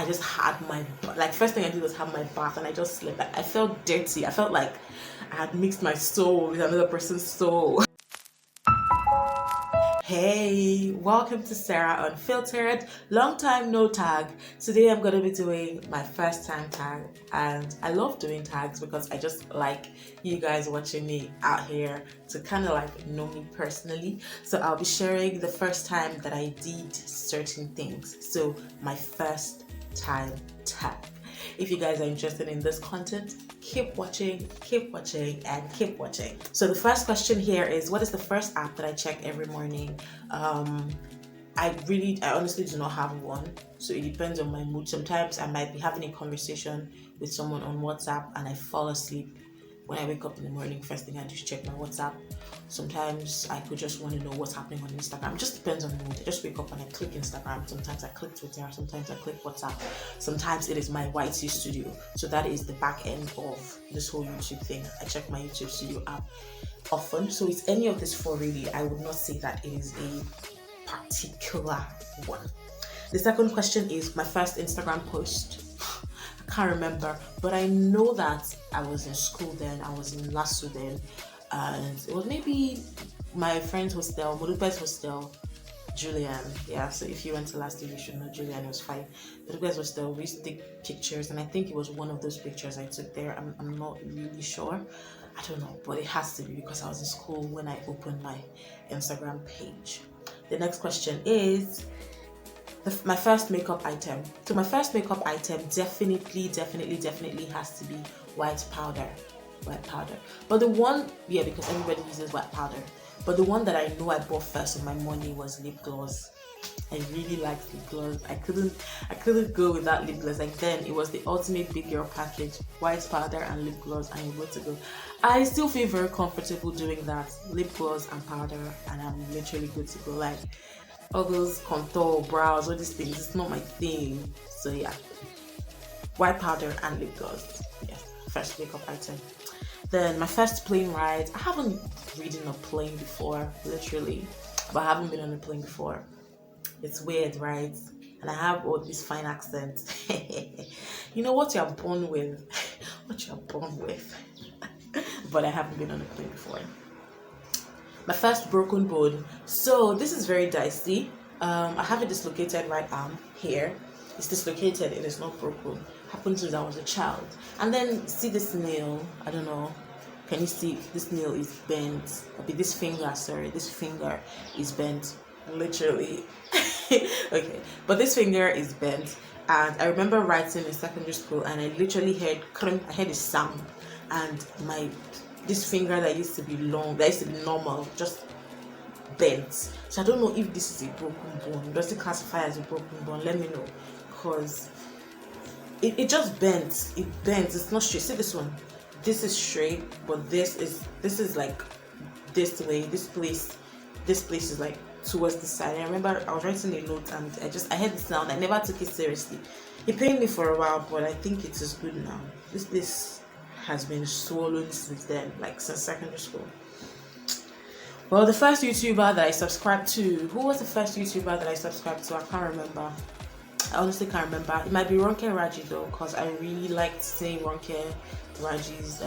I just had my, like, first thing I did was have my bath, and I just slept. Like, I felt dirty. I felt like I had mixed my soul with another person's soul. Hey, welcome to Sarah Unfiltered. Long time no tag. Today I'm going to be doing my first time tag, and I love doing tags because I just like you guys watching me out here to kind of like know me personally. So I'll be sharing the first time that I did certain things. So my first time tag. If you guys are interested in this content, keep watching, and keep watching. So the first question here is, what is the first app that I check every morning? I honestly do not have one. So it depends on my mood. Sometimes I might be having a conversation with someone on WhatsApp and I fall asleep. When I wake up in the morning, first thing I do is check my WhatsApp. Sometimes I could just want to know what's happening on Instagram. It just depends on the mood. I just wake up and I click Instagram. Sometimes I click Twitter. Sometimes I click WhatsApp. Sometimes it is my YT Studio. So that is the back end of this whole YouTube thing. I check my YouTube Studio app often. So it's any of this four really. I would not say that it is a particular one. The second question is my first Instagram post. Can't remember, but I know that I was in school then. I was in LASU then, and it was maybe my friend's hostel, Modupe's hostel, Julian. Yeah, so if you went to LASU, you should know Julian. It was fine. Modupe's hostel. We used to take pictures, and I think it was one of those pictures I took there. I'm not really sure. I don't know, but it has to be because I was in school when I opened my Instagram page. The next question is my first makeup item. So my first makeup item definitely has to be white powder. But the one, yeah, because everybody uses white powder. But the one that I know I bought first of my money was lip gloss. I really liked lip gloss. I couldn't go without lip gloss. Like then it was the ultimate big girl package, white powder and lip gloss, and you're good to go. I still feel very comfortable doing that. Lip gloss and powder, and I'm literally good to go. Like all those contour, brows, all these things, it's not my thing. So yeah, white powder and lip gloss. Yes, first makeup item. Then my first plane ride. I haven't ridden a plane before, literally, but I haven't been on a plane before. It's weird, right? And I have all these fine accents. You know what you're born with, but I haven't been on a plane before. My first broken bone. So this is very dicey. I have a dislocated right arm here. It's dislocated, it is not broken. Happened since I was a child. And then see this nail, I don't know. Can you see this nail is bent? This finger is bent. Literally. Okay. But this finger is bent. And I remember writing in secondary school and I literally I heard a sound, and this finger that used to be long, that used to be normal, just bent. So I don't know if this is a broken bone. Does it classify as a broken bone? Let me know, because it just bent. It bends. It's not straight. See this one. This is straight, but this is like this way. This place is like towards the side. I remember I was writing a note and I heard the sound. I never took it seriously. It pained me for a while, but I think it is good now. This has been swollen since then, like since secondary school. Well, the first YouTuber that I subscribed to, who was the first YouTuber that I subscribed to? I can't remember. I honestly can't remember. It might be Ronke Raji though, because I really liked seeing Ronke Raji's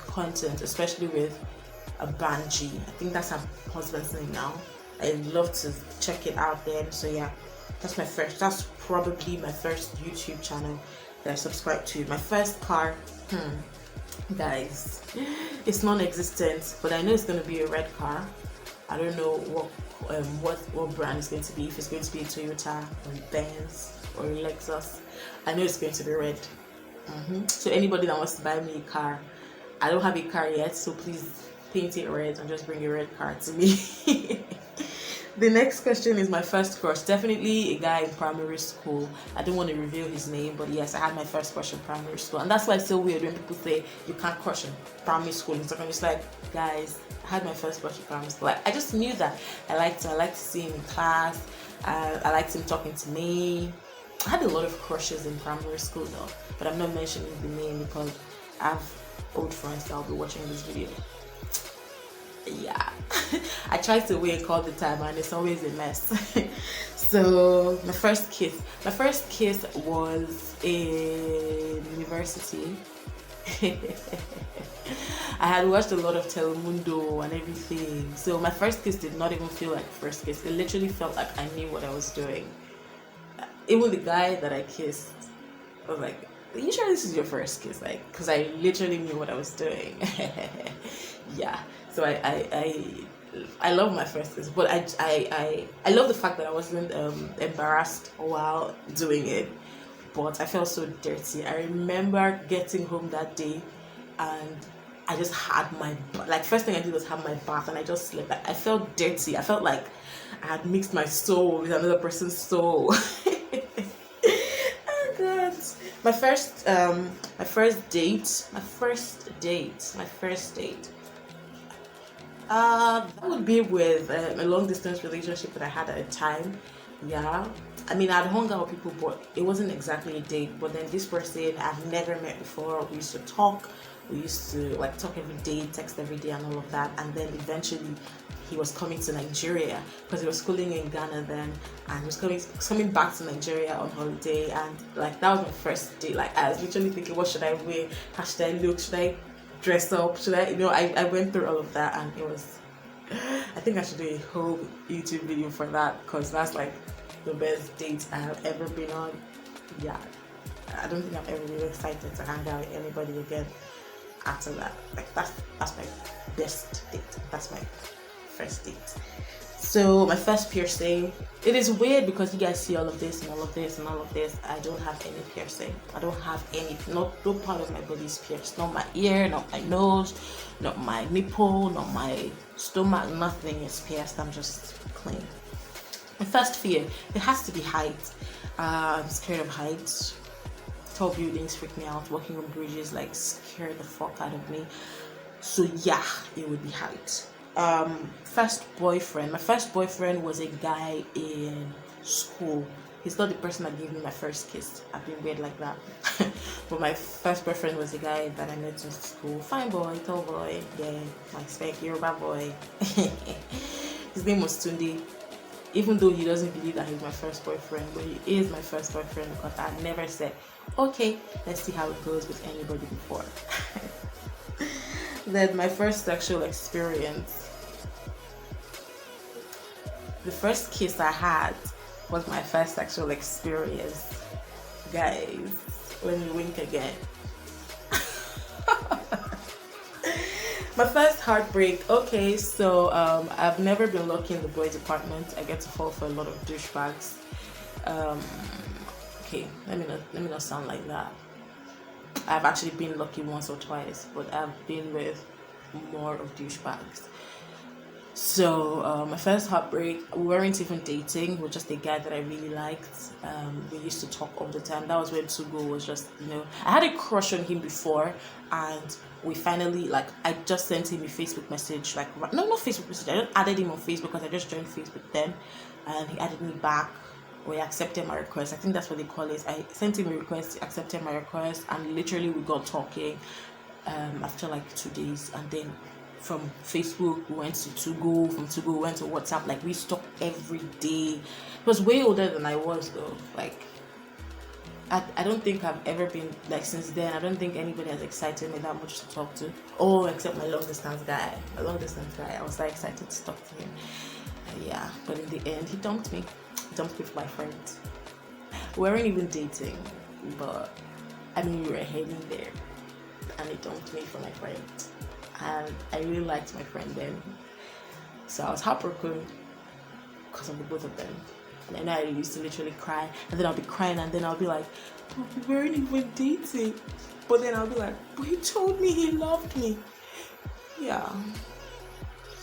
content, especially with a Banji. I think that's her husband's name now. I'd love to check it out then. So yeah, that's probably my first YouTube channel that I subscribed to. My first car, guys, it's non-existent, but I know it's going to be a red car. I don't know what brand it's going to be, if it's going to be a Toyota or a Benz or a Lexus. I know it's going to be red. So anybody that wants to buy me a car, I don't have a car yet, so please paint it red and just bring a red car to me. The next question is my first crush. Definitely a guy in primary school. I don't want to reveal his name, but yes, I had my first crush in primary school. And that's why it's so weird when people say you can't crush in primary school. And so I'm just like, guys, I had my first crush in primary school. Like, I just knew that I liked to see him in class. I liked him talking to me. I had a lot of crushes in primary school though, but I'm not mentioning the name because I have old friends that will be watching this video. Yeah. I try to wake all the time and it's always a mess. So my first kiss was in university. I had watched a lot of Telemundo and everything, so my first kiss did not even feel like first kiss. It literally felt like I knew what I was doing. Even the guy that I kissed, I was like, "Are you sure this is your first kiss?" Like, because I literally knew what I was doing. Yeah. So I love my first kiss, but I love the fact that I wasn't embarrassed while doing it, but I felt so dirty. I remember getting home that day, and I just had my like first thing I did was have my bath, and I just slept. Like, I felt dirty. I felt like I had mixed my soul with another person's soul. Oh God. My first date. That would be with a long distance relationship that I had at a time. Yeah. I mean, I'd hung out with people, but it wasn't exactly a date. But then this person I've never met before, we used to talk. We used to like talk every day, text every day, and all of that. And then eventually, he was coming to Nigeria because he was schooling in Ghana then, and he was coming back to Nigeria on holiday. And like that was my first date. Like I was literally thinking, what should I wear? How should I look? Should I dress up? Should I? I went through all of that, and it was. I think I should do a whole YouTube video for that because that's like the best date I have ever been on. Yeah, I don't think I'm ever really excited to hang out with anybody again after that. Like that's my best date. That's my first date. So my first piercing. It is weird because you guys see all of this and all of this and all of this. I don't have any piercing. I don't have any. No part of my body is pierced. Not my ear, not my nose, not my nipple, not my stomach. Nothing is pierced. I'm just clean. My first fear. It has to be height. I'm scared of heights. Tall buildings freak me out. Walking on bridges like scare the fuck out of me. So yeah, it would be height. First boyfriend. My first boyfriend was a guy in school. He's not the person that gave me my first kiss. I've been weird like that. But my first boyfriend was a guy that I met in school. Fine boy, tall boy, yeah, my spec Yoruba boy. His name was Tunde. Even though he doesn't believe that he's my first boyfriend, but he is my first boyfriend because I never said, okay, let's see how it goes with anybody before. Then my first sexual experience. The first kiss I had was my first sexual experience. Guys, let me wink again. My first heartbreak. Okay, so I've never been lucky in the boy department. I get to fall for a lot of douchebags. Okay, let me not sound like that. I've actually been lucky once or twice, but I've been with more of douchebags. So my first heartbreak, we weren't even dating. We were just a guy that I really liked. We used to talk all the time. That was when Tugo was just, I had a crush on him before, and we finally, like, I just sent him a Facebook message, like, no, not Facebook message. I just added him on Facebook because I just joined Facebook then, and he added me back. Or he accepted my request. I think that's what they call it. I sent him a request, he accepted my request, and literally we got talking after like 2 days, and then from Facebook we went to Tugo, from Tugo we went to WhatsApp. Like we talked every day. He was way older than I was though. Like I don't think I've ever been, like, since then I don't think anybody has excited me that much to talk to. Oh, except my long distance guy. I was that excited to talk to him. Yeah, but in the end he dumped me. Dumped me for my friends. We weren't even dating, but I mean we were heading there, and he dumped me for my friend. And I really liked my friend then, so I was heartbroken because of the both of them. And then I used to literally cry, and then I'll be crying, and then I'll be like, but we weren't even dating. But then I'll be like, but he told me he loved me. Yeah,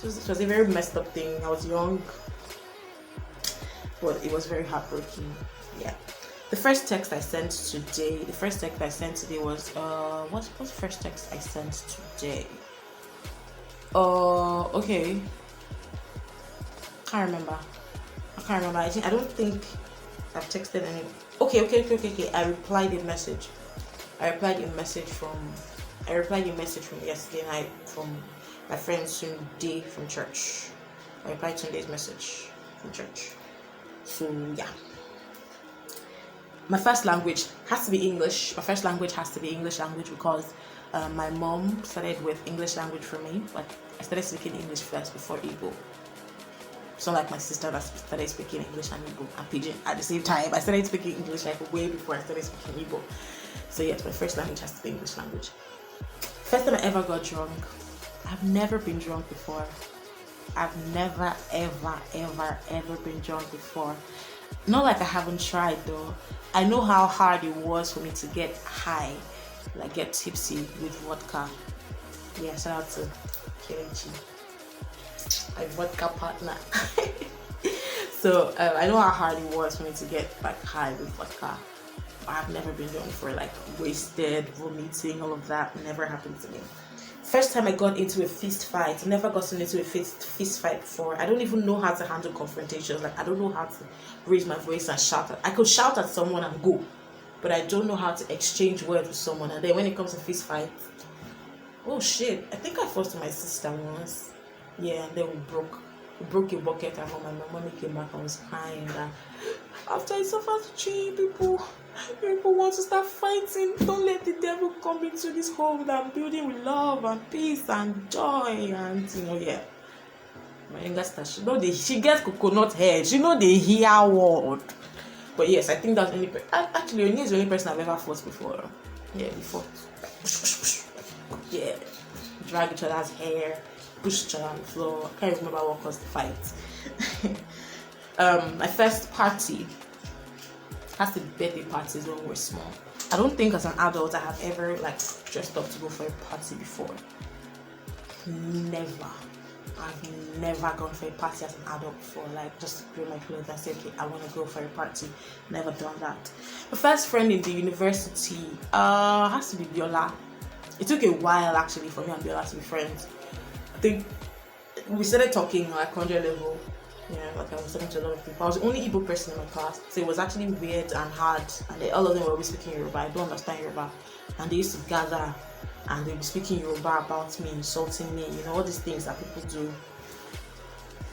it was a very messed up thing. I was young, but it was very heartbreaking. Yeah. The first text I sent today was what's the first text I sent today? Okay. I don't think I've texted any. Okay. I replied a message from yesterday night from My friend Sunday from church. I replied to Sunday's message from church. So yeah. My first language has to be English. My first language has to be English language because my mom started with English language for me. Like I started speaking English first before Igbo. So like my sister that started speaking English and Igbo and Pidgin at the same time. I started speaking English like way before I started speaking Igbo. So yes, my first language has to be English language. First time I ever got drunk. I've never been drunk before. I've never ever been drunk before. Not like I haven't tried though. I know how hard it was for me to get high, like get tipsy with vodka. Yeah, shout out to Kelechi, my vodka partner. So I know how hard it was for me to get like high with vodka. I've never been drunk for like wasted, vomiting, all of that never happened to me. First time I got into a fist fight, never gotten into a fist fight before. I don't even know how to handle confrontations. Like I don't know how to raise my voice and shout. I could shout at someone and go, but I don't know how to exchange words with someone. And then when it comes to fist fight, oh shit! I think I fought with my sister once. Yeah, and then we broke a bucket, and when my mommy came back, I was crying that after I suffered 3 people want to start fighting. Don't let the devil come into this home that I'm building with love and peace and joy, and yeah. My younger sister, she gets coconut head. She know they hear word. But yes, I think that's the only actually Oni is the only person I've ever fought before. Yeah, before. Yeah. Drag each other's hair, push each other on the floor. I can't remember what caused the fight. My first party has to be birthday parties when we were small. I don't think as an adult I have ever like dressed up to go for a party before. Never. I've never gone for a party as an adult before. Like just wear my clothes and say, okay, I want to go for a party. Never done that. My first friend in the university has to be Biola. It took a while actually for me and Biola to be friends. I think we started talking like 100 level. Yeah, like I was talking to a lot of people. I was the only Igbo person in my class, so it was actually weird and hard. And all of them were always speaking Yoruba. I don't understand Yoruba, and they used to gather and they'd be speaking Yoruba about me, insulting me. All these things that people do.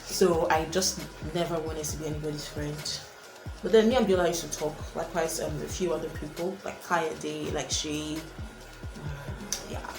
So I just never wanted to be anybody's friend. But then me and Biola used to talk. Likewise, a few other people like Kayade, like Shay,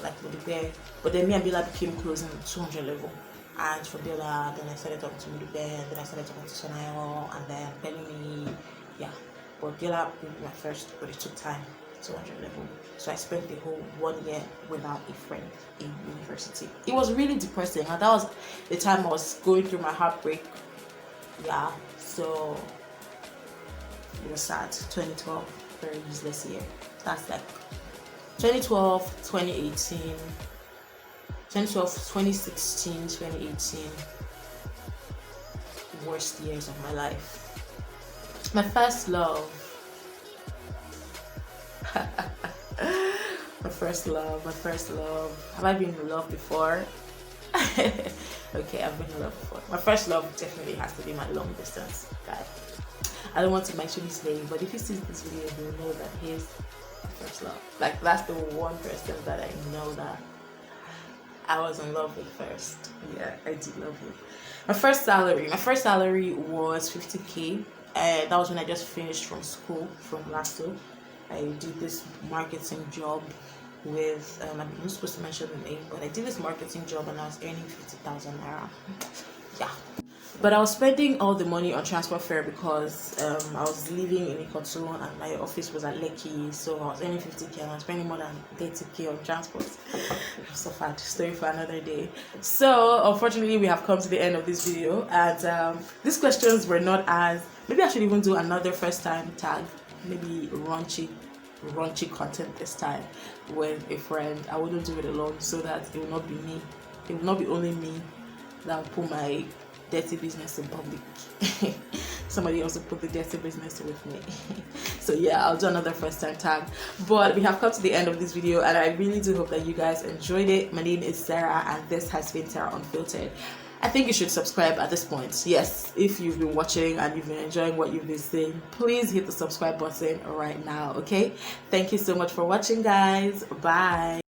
like Modibe. But then me and Biola became close in 200 level. And for Biola, then I started talking to Modibe, and then I started talking to Sonayo, and then Bellini. Yeah. But Biola was my first, but it took time, 200 level. So I spent the whole 1 year without a friend in university. It was really depressing, and that was the time I was going through my heartbreak. Yeah. So it was sad. 2012, very useless year. That's like 2012, 2018, 2012, 2016, 2018, worst years of my life. My first love. my first love. Have I been in love before? Okay, I've been in love before. My first love definitely has to be my long distance guy. I don't want to mention his name, but if he sees this video, he'll know that he's my first love. Like that's the one person that I know that I was in love with first. Yeah, I did love him. My first salary was 50k. That was when I just finished from school, from Lasso. I did this marketing job with, I'm not supposed to mention the name, but I did this marketing job and I was earning 50,000 naira. Yeah. But I was spending all the money on transport fare because I was living in Ikoto and my office was at Lekki, so I was earning 50k and I was spending more than 30k on transport. So far, story for another day. So unfortunately, we have come to the end of this video, and these questions were not as. Maybe I should even do another first time tag, maybe raunchy content this time with a friend. I wouldn't do it alone, so that it will not be me. It will not be only me that will put my dirty business in public. Somebody else will put the dirty business with me. So yeah, I'll do another first time tag. But we have come to the end of this video, and I really do hope that you guys enjoyed it. My name is Sarah, and this has been Sarah Unfiltered. I think you should subscribe at this point. Yes, if you've been watching and you've been enjoying what you've been seeing, please hit the subscribe button right now, okay? Thank you so much for watching, guys. Bye.